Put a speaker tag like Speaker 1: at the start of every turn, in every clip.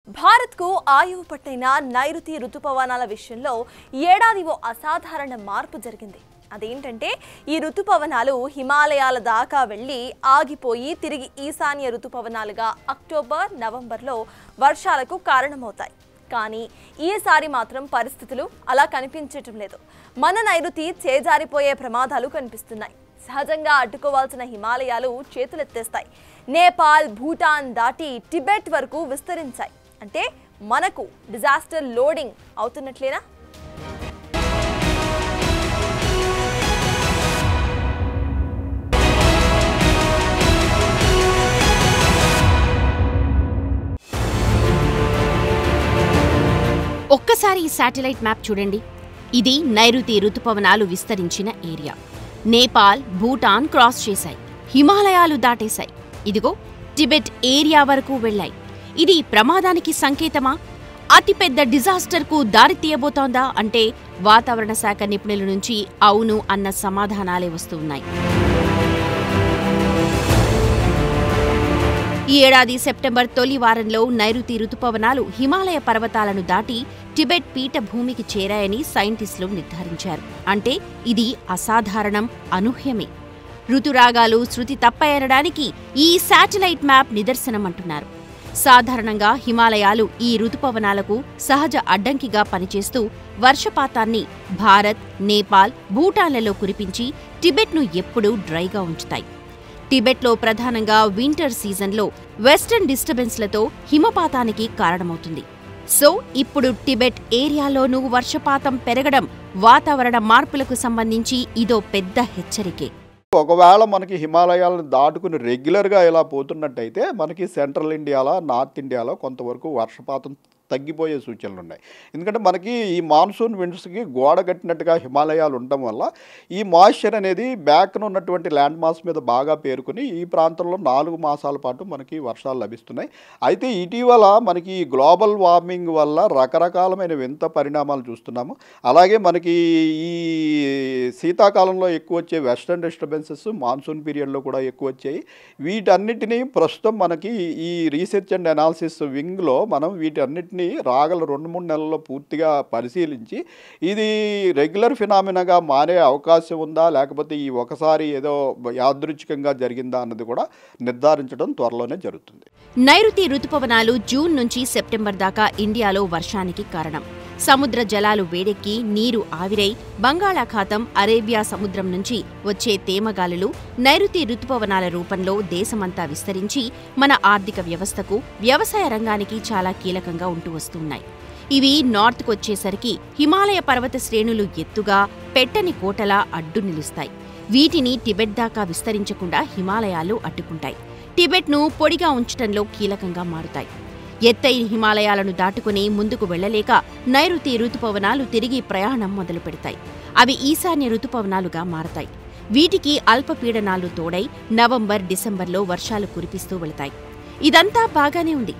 Speaker 1: భారత్కు ఆయువు పట్టైన నైరుతి ఋతుపవనాల విషయంలో ఏడాది ఓ అసాధారణ మార్పు జరిగింది. అదేంటంటే ఈ ఋతుపవనాలు హిమాలయాల దాకా వెళ్ళి ఆగిపోయి తిరిగి ఈశాన్య ఋతుపవనాలుగా అక్టోబర్, నవంబర్లో వర్షాలకు కారణమవుతాయి. కానీ ఈసారి మాత్రం పరిస్థితులు అలా కనిపించటం లేదు. మన నైరుతి చేజారిపోయే ప్రమాదాలు కనిపిస్తున్నాయి. సహజంగా అడ్డుకోవాల్సిన హిమాలయాలు చేతులెత్తేస్తాయి. నేపాల్, భూటాన్ దాటి టిబెట్ వరకు విస్తరించాయి. అంటే మనకు డిజాస్టర్ లోడింగ్ అవుతున్నట్లేనా?
Speaker 2: ఒక్కసారి ఈ శాటిలైట్ మ్యాప్ చూడండి. ఇది నైరుతి ఋతుపవనాలు విస్తరించిన ఏరియా. నేపాల్, భూటాన్ క్రాస్ చేశాయి, హిమాలయాలు దాటేశాయి. ఇదిగో టిబెట్ ఏరియా వరకు వెళ్లాయి. ఇది ప్రమాదానికి సంకేతమా? అతిపెద్ద డిజాస్టర్కు దారితీయబోతోందా అంటే వాతావరణ శాఖ నిపుణుల నుంచి అవును అన్న సమాధానాలే వస్తున్నాయి. ఈ ఏడాది సెప్టెంబర్ తొలి వారంలో నైరుతి ఋతుపవనాలు హిమాలయ పర్వతాలను దాటి టిబెట్ పీఠభూమికి చేరాయని సైంటిస్టులు నిర్ధారించారు. అంటే ఇది అసాధారణం, అనూహ్యమే. ఋతురాగాలు శృతి తప్పాయనడానికి ఈ శాటిలైట్ మ్యాప్ నిదర్శనమంటున్నారు. సాధారణంగా హిమాలయాలు ఈ ఋతుపవనాలకు సహజ అడ్డంకిగా పనిచేస్తూ వర్షపాతాన్ని భారత్, నేపాల్, భూటాన్లలో కురిపించి టిబెట్ను ఎప్పుడూ డ్రైగా ఉంచుతాయి. టిబెట్లో ప్రధానంగా వింటర్ సీజన్లో వెస్టర్న్ డిస్టర్బెన్స్లతో హిమపాతానికి కారణమవుతుంది. సో ఇప్పుడు టిబెట్ ఏరియాలోనూ వర్షపాతం పెరగడం వాతావరణ మార్పులకు సంబంధించి ఇదో పెద్ద హెచ్చరికే.
Speaker 3: ఒకవేళ మనకి హిమాలయాలను దాటుకుని రెగ్యులర్గా ఇలా పోతున్నట్టయితే మనకి సెంట్రల్ ఇండియాలో, నార్త్ ఇండియాలో కొంతవరకు వర్షపాతం తగ్గిపోయే సూచనలు ఉన్నాయి. ఎందుకంటే మనకి ఈ మాన్సూన్ విండ్స్కి గోడ కట్టినట్టుగా హిమాలయాలు ఉండటం వల్ల ఈ మాయిశ్చర్ అనేది బ్యాక్ను ఉన్నటువంటి ల్యాండ్ మాస్ మీద బాగా పేరుకుని ఈ ప్రాంతంలో 4 మాసాల పాటు మనకి వర్షాలు లభిస్తున్నాయి. అయితే ఇటీవల మనకి గ్లోబల్ వార్మింగ్ వల్ల రకరకాలమైన వింత పరిణామాలు చూస్తున్నాము. అలాగే మనకి ఈ శీతాకాలంలో ఎక్కువ వచ్చే వెస్టర్న్ డిస్టర్బెన్సెస్ మాన్సూన్ పీరియడ్లో కూడా ఎక్కువ వచ్చాయి. వీటన్నిటినీ ప్రస్తుతం మనకి ఈ రీసెర్చ్ అండ్ అనాలిసిస్ వింగ్లో మనం వీటన్నిటిని రాగల 2-3 నెలల్లో పూర్తిగా పరిశీలించి ఇది రెగ్యులర్ ఫినామినాగా మారే అవకాశం ఉందా, లేకపోతే ఈ ఒకసారి ఏదో యాదృచ్ఛికంగా జరిగిందా అన్నది కూడా నిర్ధారించడం త్వరలోనే జరుగుతుంది.
Speaker 2: నైరుతి ఋతుపవనాలు జూన్ నుంచి సెప్టెంబర్ దాకా ఇండియాలో వర్షానికి కారణం. సముద్ర జలాలు వేడెక్కి నీరు ఆవిరై బంగాళాఖాతం, అరేబియా సముద్రం నుంచి వచ్చే తేమగాలులు నైరుతి ఋతుపవనాల రూపంలో దేశమంతా విస్తరించి మన ఆర్థిక వ్యవస్థకు, వ్యవసాయ రంగానికి చాలా కీలకంగా ఉంటూ వస్తున్నాయి. ఇవి నార్త్కొచ్చేసరికి హిమాలయ పర్వత శ్రేణులు ఎత్తుగా పెట్టని కోటలా అడ్డు నిలుస్తాయి. వీటిని టిబెట్ దాకా విస్తరించకుండా హిమాలయాలు అడ్డుకుంటాయి. టిబెట్ను పొడిగా ఉంచటంలో కీలకంగా మారుతాయి. ఎత్తైన హిమాలయాలను దాటుకుని ముందుకు వెళ్లలేక నైరుతి ఋతుపవనాలు తిరిగి ప్రయాణం మొదలు పెడతాయి. అవి ఈశాన్య ఋతుపవనాలుగా మారతాయి. వీటికి అల్పపీడనాలు తోడై నవంబర్, డిసెంబర్లో వర్షాలు కురిపిస్తూ వెళతాయి. ఇదంతా బాగానే ఉంది.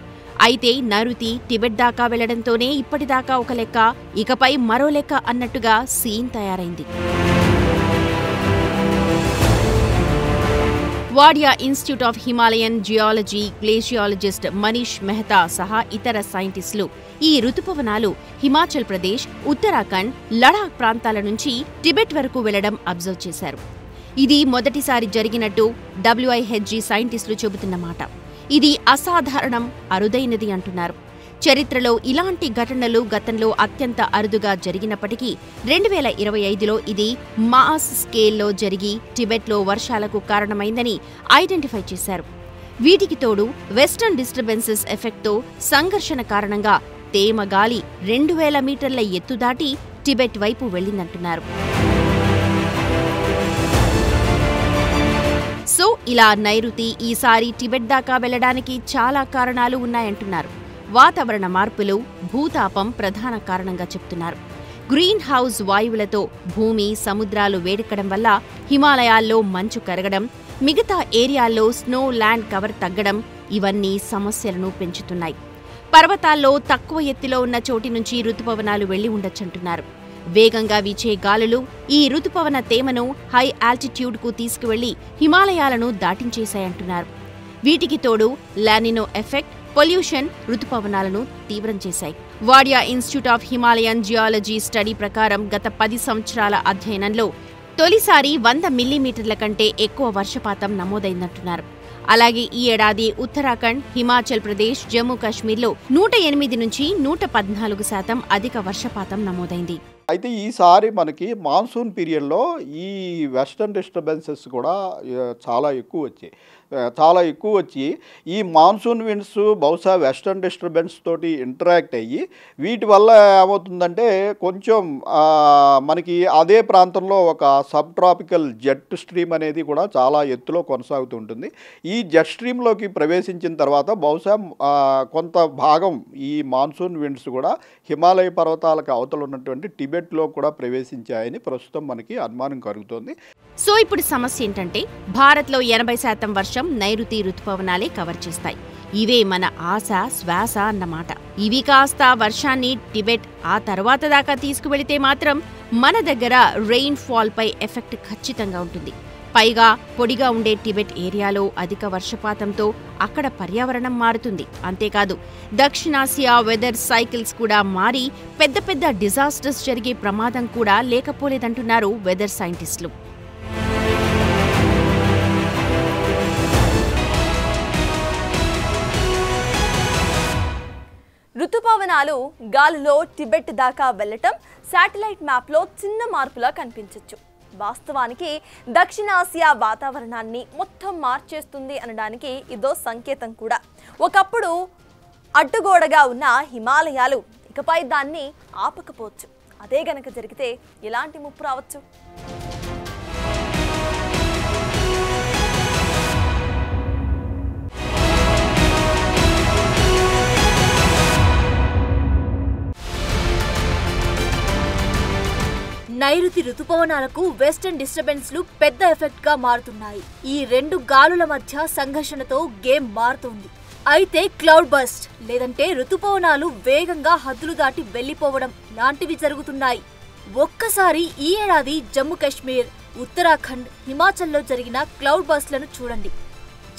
Speaker 2: అయితే నైరుతి టిబెట్ దాకా వెళ్లడంతోనే ఇప్పటిదాకా ఒక లెక్క, ఇకపై మరో లెక్క అన్నట్టుగా సీన్ తయారైంది. Wadia institute of Himalayan geology glaciologist Manish Mehta సహా ఇతర సైంటిస్టులు ఈ ఋతుపవనాలు హిమాచల్ ప్రదేశ్, ఉత్తరాఖండ్, లడాక్ ప్రాంతాల నుంచి టిబెట్ వరకు వెళ్లడం అబ్జర్వ్ చేశారు. ఇది మొదటిసారి జరిగినట్టు WIHG సైంటిస్టులు చెబుతున్న మాట. ఇది అసాధారణం, అరుదైనది అంటున్నారు. చరిత్రలో ఇలాంటి ఘటనలు గతంలో అత్యంత అరుదుగా జరిగినప్పటికీ 2025లో ఇది మాస్ స్కేల్లో జరిగి టిబెట్లో వర్షాలకు కారణమైందని ఐడెంటిఫై చేశారు. వీటికి తోడు వెస్టర్న్ డిస్టర్బెన్సెస్ ఎఫెక్ట్తో సంఘర్షణ కారణంగా తేమ గాలి 2000 మీటర్ల ఎత్తు దాటి టిబెట్ వైపు వెళ్లిందంటున్నారు. సో ఇలా నైరుతి ఈసారి టిబెట్ దాకా వెళ్లడానికి చాలా కారణాలు ఉన్నాయంటున్నారు. వాతావరణ మార్పులు, భూతాపం ప్రధాన కారణంగా చెప్తున్నారు. గ్రీన్ హౌస్ వాయువులతో భూమి, సముద్రాలు వేడెక్కడం వల్ల హిమాలయాల్లో మంచు కరగడం, మిగతా ఏరియాల్లో స్నో ల్యాండ్ కవర్ తగ్గడం ఇవన్నీ సమస్యలను పెంచుతున్నాయి. పర్వతాల్లో తక్కువ ఎత్తులో ఉన్న చోటి నుంచి ఋతుపవనాలు వెళ్లి ఉండొచ్చంటున్నారు. వేగంగా వీచే గాలులు ఈ ఋతుపవన తేమను హై ఆల్టిట్యూడ్కు తీసుకువెళ్లి హిమాలయాలను దాటించేశాయంటున్నారు. వీటికి తోడు లానినో ఎఫెక్ట్, పొల్యూషన్ రుతుపవనాలను తీవ్రం చేశాయి. Wadia institute of Himalayan geology study ప్రకారం గత 10 సంవత్సరాల అధ్యయనంలో తొలిసారి 100 మిల్లీమీటర్ల కంటే ఎక్కువ వర్షపాతం నమోదైందంటున్నారు. అలాగే ఈ ఏడాది ఉత్తరాఖండ్, హిమాచల్ ప్రదేశ్, జమ్మూ కాశ్మీర్లో 108 నుంచి 114% అధిక వర్షపాతం నమోదైంది.
Speaker 3: అయితే ఈసారి మనకి మాన్సూన్ పీరియడ్లో ఈ వెస్టర్న్ డిస్టర్బెన్సెస్ కూడా చాలా ఎక్కువ వచ్చి ఈ మాన్సూన్ విండ్స్ బహుశా వెస్టర్న్ డిస్టర్బెన్స్ తోటి ఇంటరాక్ట్ అయ్యి వీటి వల్ల ఏమవుతుందంటే కొంచెం మనకి అదే ప్రాంతంలో ఒక సబ్ ట్రాపికల్ జెట్ స్ట్రీమ్ అనేది కూడా చాలా ఎత్తులో కొనసాగుతూ ఉంటుంది. ఈ జెట్ స్ట్రీమ్లోకి ప్రవేశించిన తర్వాత బహుశా కొంత భాగం ఈ మాన్సూన్ విండ్స్ కూడా హిమాలయ పర్వతాలకు అవతల ఉన్నటువంటి టిబెట్లో కూడా ప్రవేశించాయని ప్రస్తుతం మనకి అనుమానం కలుగుతోంది.
Speaker 2: సో ఇప్పుడు సమస్య ఏంటంటే భారత్లో 80% వర్షం నైరుతి రుతుపవనాలే కవర్ చేస్తాయి. ఇవే మన ఆశ శ్వాస అన్నమాట. ఇవి కాస్త వర్షాన్ని టిబెట్ ఆ తర్వాత దాకా తీసుకువెళితే మాత్రం మన దగ్గర రెయిన్ ఫాల్ పై ఎఫెక్ట్ ఖచ్చితంగా ఉంటుంది. పైగా పొడిగా ఉండే టిబెట్ ఏరియాలో అధిక వర్షపాతంతో అక్కడ పర్యావరణం మారుతుంది. అంతేకాదు దక్షిణాసియా వెదర్ సైకిల్స్ కూడా మారి పెద్ద పెద్ద డిజాస్టర్స్ జరిగే ప్రమాదం కూడా లేకపోలేదంటున్నారు వెదర్ సైంటిస్టులు.
Speaker 1: రుతుపవనాలు గాలిలో టిబెట్ దాకా వెళ్లటం శాటిలైట్ మ్యాప్లో చిన్న మార్పులా కనిపించవచ్చు. వాస్తవానికి దక్షిణాసియా వాతావరణాన్ని మొత్తం మార్చేస్తుంది అనడానికి ఇదో సంకేతం కూడా. ఒకప్పుడు అడ్డుగోడగా ఉన్న హిమాలయాలు ఇకపై దాన్ని ఆపకపోవచ్చు. అదే గనక జరిగితే ఎలాంటి ముప్పు రావచ్చు?
Speaker 4: నైరుతి రుతుపవనాలకు వెస్టర్న్ డిస్టర్బెన్స్లు పెద్ద ఎఫెక్ట్ గా మారుతున్నాయి. ఈ రెండు గాలుల మధ్య సంఘర్షణతో గేమ్ మారుతోంది. అయితే క్లౌడ్ బస్ట్ లేదంటే రుతుపవనాలు వేగంగా హద్దులు దాటి వెళ్లిపోవడం లాంటివి జరుగుతున్నాయి. ఒక్కసారి ఈ ఏడాది జమ్మూ కాశ్మీర్, ఉత్తరాఖండ్, హిమాచల్లో జరిగిన క్లౌడ్ బస్ట్లను చూడండి.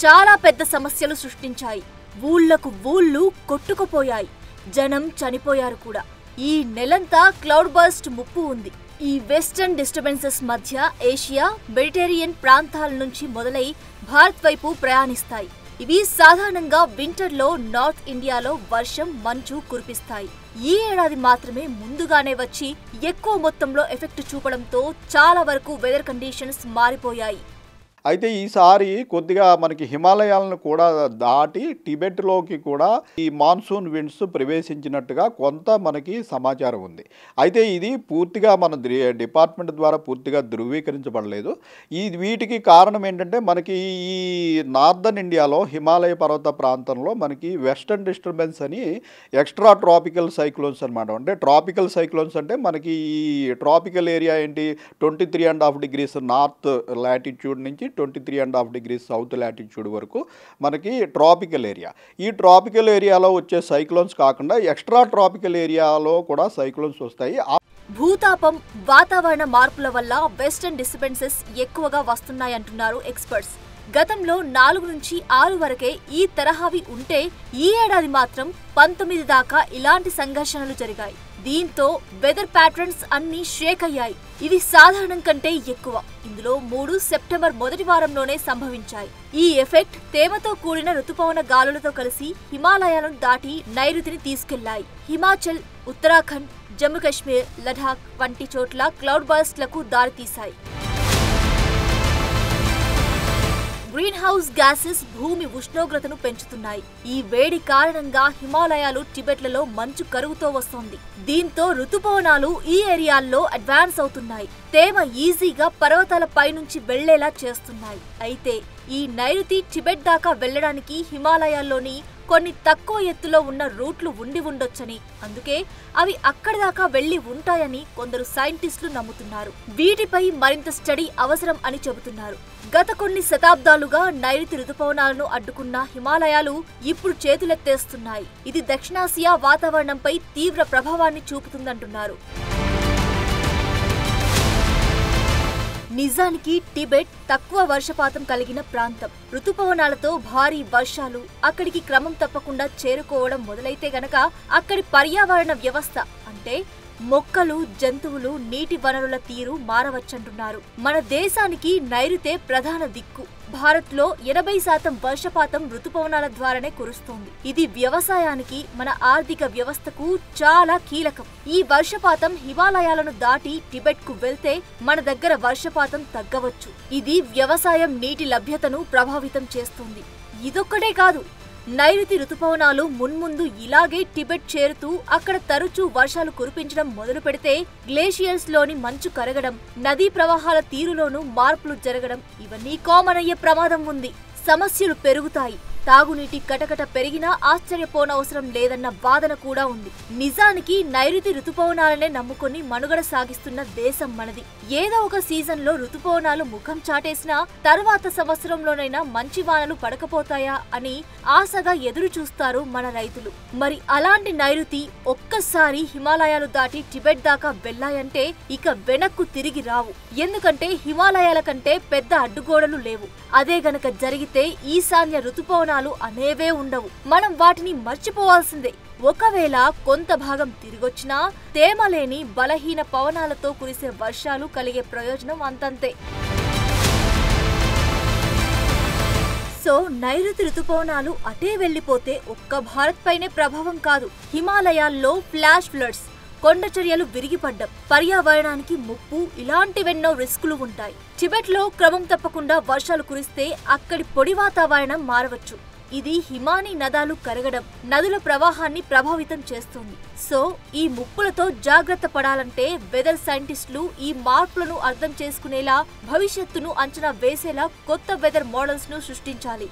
Speaker 4: చాలా పెద్ద సమస్యలు సృష్టించాయి. ఊళ్లకు ఊళ్ళు కొట్టుకుపోయాయి. జనం చనిపోయారు కూడా. ఈ నెలంతా క్లౌడ్ బస్ట్ ముప్పు ఉంది. ఈ వెస్టర్న్ డిస్టర్బెన్సెస్ మధ్య ఏషియా, మెడిటేరియన్ ప్రాంతాల నుంచి మొదలై భారత్ వైపు ప్రయాణిస్తాయి. ఇవి సాధారణంగా వింటర్లో నార్త్ ఇండియాలో వర్షం, మంచు కురిపిస్తాయి. ఈ ఏడాది మాత్రమే ముందుగానే వచ్చి ఎక్కువ మొత్తంలో ఎఫెక్ట్ చూపడంతో చాలా వరకు వెదర్ కండిషన్స్ మారిపోయాయి.
Speaker 3: అయితే ఈసారి కొద్దిగా మనకి హిమాలయాలను కూడా దాటి టిబెట్లోకి కూడా ఈ మాన్సూన్ విండ్స్ ప్రవేశించినట్టుగా కొంత మనకి సమాచారం ఉంది. అయితే ఇది పూర్తిగా మన డిపార్ట్మెంట్ ద్వారా పూర్తిగా ధృవీకరించబడలేదు. వీటికి కారణం ఏంటంటే మనకి ఈ నార్దర్న్ ఇండియాలో హిమాలయ పర్వత ప్రాంతంలో మనకి వెస్టర్న్ డిస్టర్బెన్స్ అని ఎక్స్ట్రా ట్రాపికల్ సైక్లోన్స్ అనమాట. అంటే ట్రాపికల్ సైక్లోన్స్ అంటే మనకి ఈ ట్రాపికల్ ఏరియా ఏంటి 23.5 degrees నార్త్ లాటిట్యూడ్ నుంచి 23.5 degrees సౌత్ లాటిట్యూడ్ వరకు మనకి ట్రాపికల్ ఏరియా. ఈ ట్రాపికల్ ఏరియాలో వచ్చే సైక్లోన్స్ కాకుండా ఎక్స్ట్రా ట్రాపికల్ ఏరియాలో కూడా సైక్లోన్స్ వస్తాయి.
Speaker 4: భూతాపం, వాతావరణ మార్పుల వల్ల వెస్టర్న్ డిస్టర్బెన్సెస్ ఎక్కువగా వస్తున్నాయంటున్నారు ఎక్స్పర్ట్స్. గతంలో 4 నుంచి 6 వరకే ఈ తరహావి ఉంటే ఈ ఏడాది మాత్రం 19 దాకా ఇలాంటి సంఘర్షణలు జరిగాయి. దీంతో వెదర్ ప్యాటర్న్స్ అన్ని షేక్ అయ్యాయి. ఇవి సాధారణం కంటే ఎక్కువ. ఇందులో 3 సెప్టెంబర్ మొదటి వారంలోనే సంభవించాయి. ఈ ఎఫెక్ట్ తేమతో కూడిన రుతుపవన గాలులతో కలిసి హిమాలయాలను దాటి నైరుతిని తీసుకెళ్లాయి. హిమాచల్, ఉత్తరాఖండ్, జమ్మూ కాశ్మీర్, లడాక్ వంటి చోట్ల క్లౌడ్ బర్స్ట్లకు దారితీశాయి. గ్రీన్ హౌస్ గ్యాసెస్ భూమి ఉష్ణోగ్రతను పెంచుతున్నాయి. ఈ వేడి కారణంగా హిమాలయాలు, టిబెట్లలో మంచు కరుగుతో వస్తోంది. దీంతో రుతుపవనాలు ఈ ఏరియాల్లో అడ్వాన్స్ అవుతున్నాయి. తేమ ఈజీగా పర్వతాల పైనుంచి వెళ్లేలా చేస్తున్నాయి. అయితే ఈ నైరుతి టిబెట్ దాకా వెళ్లడానికి హిమాలయాల్లోని కొన్ని తక్కువ ఎత్తులో ఉన్న రూట్లు ఉండి ఉండొచ్చని, అందుకే అవి అక్కడి దాకా వెళ్లి ఉంటాయని కొందరు సైంటిస్టులు నమ్ముతున్నారు. వీటిపై మరింత స్టడీ అవసరం అని చెబుతున్నారు. గత కొన్ని శతాబ్దాలుగా నైరుతి రుతుపవనాలను అడ్డుకున్న హిమాలయాలు ఇప్పుడు చేతులెత్తేస్తున్నాయి. ఇది దక్షిణాసియా వాతావరణంపై తీవ్ర ప్రభావాన్ని చూపుతుందంటున్నారు. నిజానికి టిబెట్ తక్కువ వర్షపాతం కలిగిన ప్రాంతం. ఋతుపవనాలతో భారీ వర్షాలు అక్కడికి క్రమం తప్పకుండా చేరుకోవడం మొదలైతే గనక అక్కడి పర్యావరణ వ్యవస్థ అంటే మొక్కలు, జంతువులు, నీటి వనరుల తీరు మారవచ్చంటున్నారు. మన దేశానికి నైరుతే ప్రధాన దిక్కు. భారత్లో 80% వర్షపాతం ఋతుపవనాల ద్వారానే కురుస్తోంది. ఇది వ్యవసాయానికి, మన ఆర్థిక వ్యవస్థకు చాలా కీలకం. ఈ వర్షపాతం హిమాలయాలను దాటి టిబెట్కు వెళ్తే మన దగ్గర వర్షపాతం తగ్గవచ్చు. ఇది వ్యవసాయం, నీటి లభ్యతను ప్రభావితం చేస్తుంది. ఇదొక్కటే కాదు, నైరుతి ఋతుపవనాలు మున్ముందు ఇలాగే టిబెట్ చేరుతూ అక్కడ తరచూ వర్షాలు కురిపించడం మొదలు పెడితే గ్లేషియర్స్ లోని మంచు కరగడం, నదీ ప్రవాహాల తీరులోనూ మార్పులు జరగడం ఇవన్నీ కామన్ అయ్యే ప్రమాదం ఉంది. సమస్యలు పెరుగుతాయి. తాగునీటి కటకట పెరిగినా ఆశ్చర్యపోనవసరం లేదన్న వాదన కూడా ఉంది. నిజానికి నైరుతి ఋతుపవనాలనే నమ్ముకొని మనుగడ సాగిస్తున్న దేశం మనది. ఏదో ఒక సీజన్ లో ఋతుపవనాలు ముఖం చాటేసినా తర్వాత సంవత్సరంలోనైనా మంచి వానలు పడకపోతాయా అని ఆశగా ఎదురు చూస్తారు మన రైతులు. మరి అలాంటి నైరుతి ఒక్కసారి హిమాలయాలు దాటి టిబెట్ దాకా వెళ్లాయంటే ఇక వెనక్కు తిరిగి రావు. ఎందుకంటే హిమాలయాల కంటే పెద్ద అడ్డుగోడలు లేవు. అదే గనక జరిగితే ఈశాన్య ఋతుపవనాలు అనేవే ఉండవు. మనం వాటిని మర్చిపోవాల్సిందే. ఒకవేళ కొంత భాగం తిరిగొచ్చినా తేమ లేని బలహీన పవనాలతో కురిసే వర్షాలు కలిగే ప్రయోజనం అంతంతే. సో నైరుతి ఋతుపవనాలు అటే వెళ్లిపోతే ఒక్క భారత్ పైనే ప్రభావం కాదు, హిమాలయాల్లో ఫ్లాష్ ఫ్లడ్స్, కొండ చర్యలు విరిగిపడ్డం, పర్యావరణానికి ముప్పు ఇలాంటివెన్నో రిస్కులు ఉంటాయి. టిబెట్లో క్రమం తప్పకుండా వర్షాలు కురిస్తే అక్కడి పొడి వాతావరణం మారవచ్చు. ఇది హిమానీ నదాలు కరగడం, నదుల ప్రవాహాన్ని ప్రభావితం చేస్తుంది. సో ఈ ముప్పులతో జాగ్రత్త పడాలంటే వెదర్ సైంటిస్టులు ఈ మార్పులను అర్థం చేసుకునేలా, భవిష్యత్తును అంచనా వేసేలా కొత్త వెదర్ మోడల్స్ ను సృష్టించాలి.